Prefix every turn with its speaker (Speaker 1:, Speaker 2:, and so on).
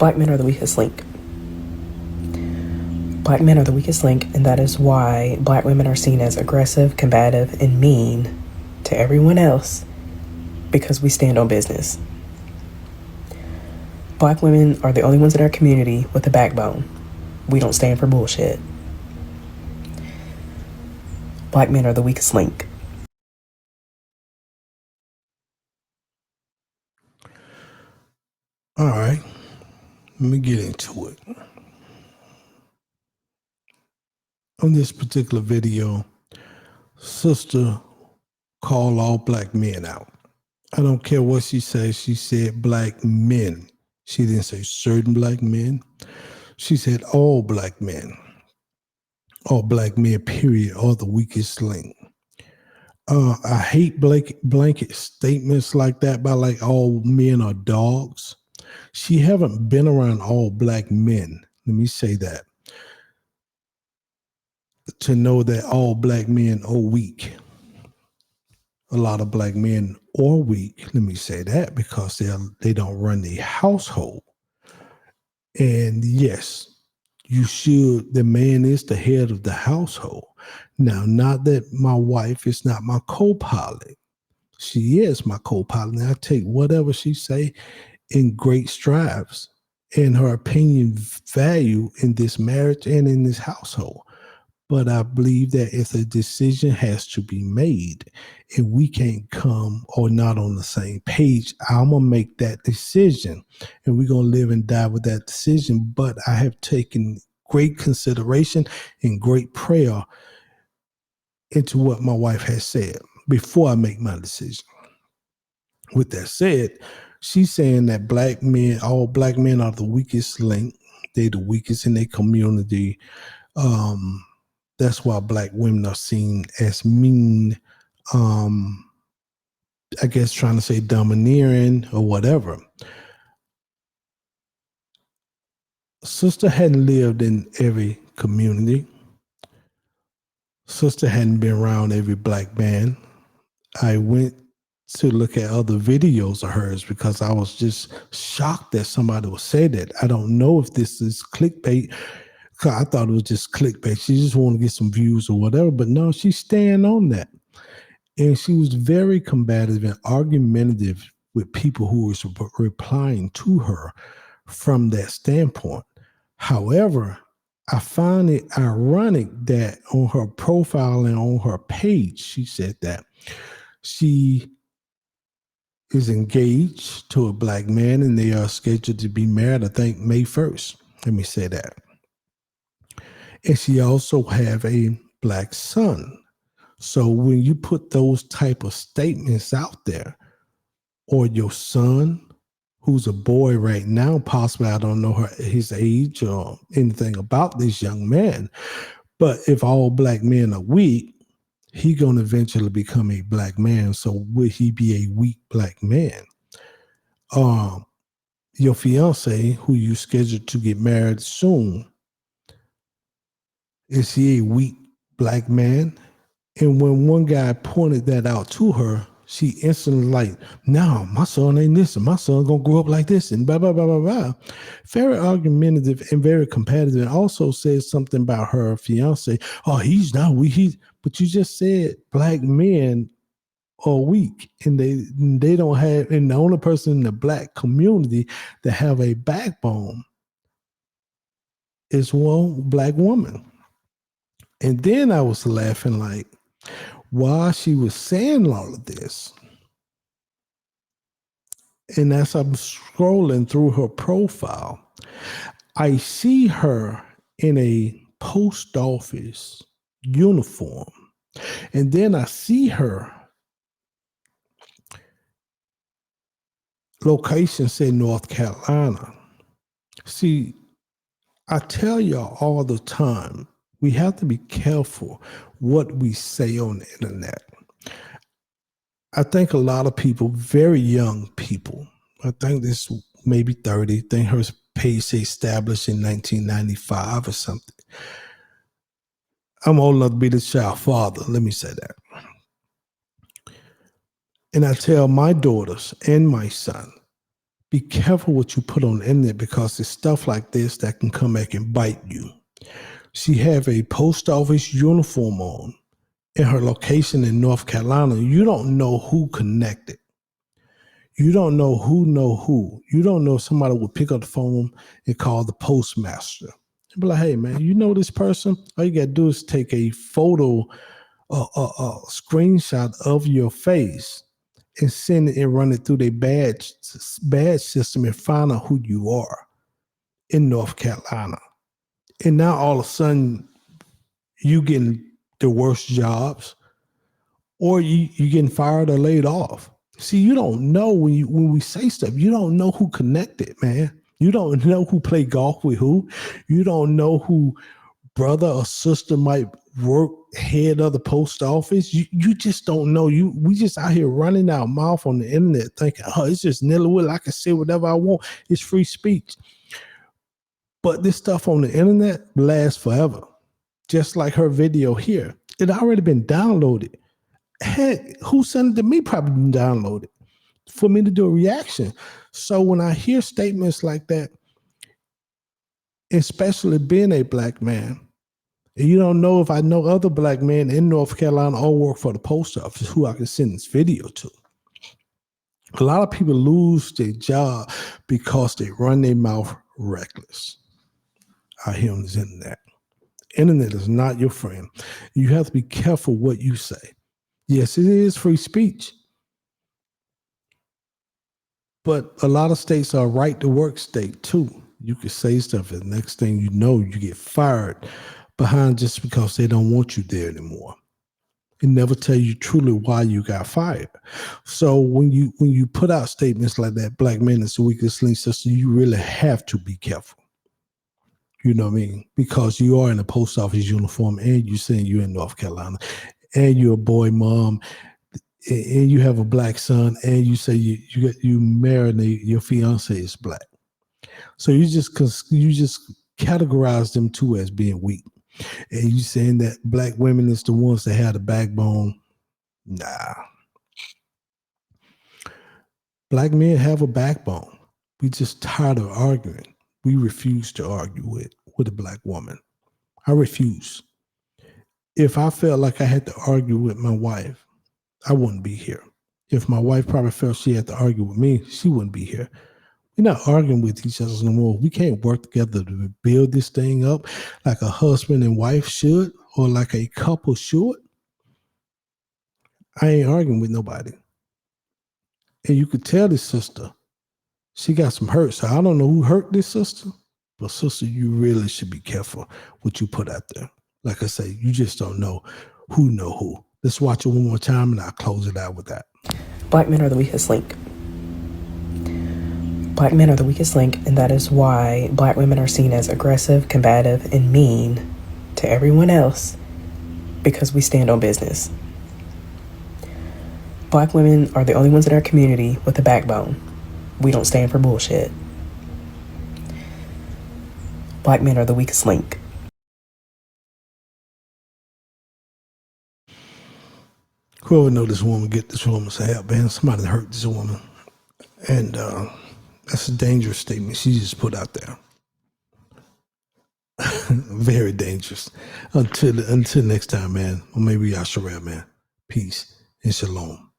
Speaker 1: Black men are the weakest link. Black men are the weakest link, and that is why black women are seen as aggressive, combative, and mean to everyone else, because we stand on business. Black women are the only ones in our community with a backbone. We don't stand for bullshit. Black men are the weakest link.
Speaker 2: All right, let me get into it. On this particular video, sister called all black men out. I don't care what she says. She said black men. She didn't say certain black men. She said all black men. All black men, period, are the weakest link. I hate blanket statements like that by like all men are dogs. She haven't been around all black men. Let me say that. To know that all black men are weak. A lot of black men are weak. Let me say that because they don't run the household. And yes, you should. The man is the head of the household. Now, not that my wife is not my co-pilot. She is my co-pilot. And I take whatever she say in great strides, and her opinion value in this marriage and in this household. But I believe that if a decision has to be made and we can't come or not on the same page, I'm going to make that decision and we're going to live and die with that decision. But I have taken great consideration and great prayer into what my wife has said before I make my decision. With that said, she's saying that black men, all black men are the weakest link. They're the weakest in their community. That's why black women are seen as mean, I guess trying to say domineering or whatever. Sister hadn't lived in every community. Sister hadn't been around every black man. I went to look at other videos of hers because I was just shocked that somebody would say that. I don't know if this is clickbait. I thought it was just clickbait. She just wanted to get some views or whatever, but no, she's staying on that. And she was very combative and argumentative with people who were replying to her from that standpoint. However, I find it ironic that on her profile and on her page, she said that she is engaged to a black man and they are scheduled to be married, I think, May 1st. Let me say that. And she also have a black son. So when you put those type of statements out there, or your son, who's a boy right now, possibly I don't know his age or anything about this young man, but if all black men are weak, he gonna eventually become a black man. So would he be a weak black man? Your fiance, who you scheduled to get married soon, is he a weak black man? And when one guy pointed that out to her, she instantly like, no, my son ain't this, and my son gonna grow up like this, and blah, blah, blah, blah, blah. Very argumentative and very competitive. And also says something about her fiance. Oh, he's not weak. But you just said black men are weak, and they don't have, and the only person in the black community that have a backbone is one black woman. And then I was laughing like, while she was saying all of this, and as I'm scrolling through her profile, I see her in a post office uniform. And then I see her location say North Carolina. See, I tell y'all all the time, we have to be careful what we say on the internet. I think a lot of people, very young people, I think this maybe 30, I think her page say established in 1995 or something. I'm old enough to be the child father, let me say that. And I tell my daughters and my son, Be careful what you put on the internet because it's stuff like this that can come back and bite you. She have a post office uniform on in her location in North Carolina. You don't know who connected. You don't know who know who. You don't know if somebody would pick up the phone and call the postmaster. And be like, hey, man, you know this person? All you got to do is take a photo, a screenshot of your face and send it and run it through their badge system and find out who you are in North Carolina. And now all of a sudden, you getting the worst jobs, or you getting fired or laid off. See, you don't know when we say stuff, you don't know who connected, man. You don't know who played golf with who. You don't know who brother or sister might work head of the post office. You just don't know. We just out here running our mouth on the internet thinking, oh, it's just Nillywood. I can say whatever I want. It's free speech. But this stuff on the internet lasts forever. Just like her video here. It already been downloaded. Heck, who sent it to me probably been downloaded for me to do a reaction. So when I hear statements like that, especially being a black man, and you don't know if I know other black men in North Carolina all work for the post office who I can send this video to. A lot of people lose their job because they run their mouth reckless out here on this internet. Internet is not your friend. You have to be careful what you say. Yes, it is free speech. But a lot of states are right to work state too. You can say stuff and the next thing you know, you get fired behind just because they don't want you there anymore. And never tell you truly why you got fired. So when you put out statements like that, black men is the weakest link system, you really have to be careful. You know what I mean? Because you are in a post office uniform and you saying you're in North Carolina and you're a boy mom and you have a black son and you say you married your fiance is black. So you just categorize them two as being weak. And you saying that black women is the ones that have the backbone. Nah. Black men have a backbone. We just tired of arguing. We refuse to argue with a black woman. I refuse. If I felt like I had to argue with my wife, I wouldn't be here. If my wife probably felt she had to argue with me, she wouldn't be here. We're not arguing with each other no more. We can't work together to build this thing up like a husband and wife should or like a couple should. I ain't arguing with nobody. And you could tell this sister, she got some hurt. So I don't know who hurt this sister, but sister, you really should be careful what you put out there. Like I say, you just don't know who. Let's watch it one more time and I'll close it out with that.
Speaker 1: Black men are the weakest link. Black men are the weakest link, and that is why black women are seen as aggressive, combative, and mean to everyone else because we stand on business. Black women are the only ones in our community with a backbone. We don't stand for bullshit. Black men are the weakest link.
Speaker 2: Whoever know this woman, get this woman some help, man. Somebody hurt this woman. And that's a dangerous statement she just put out there. Very dangerous. Until next time, man. Or maybe Yashar'el, man. Peace and shalom.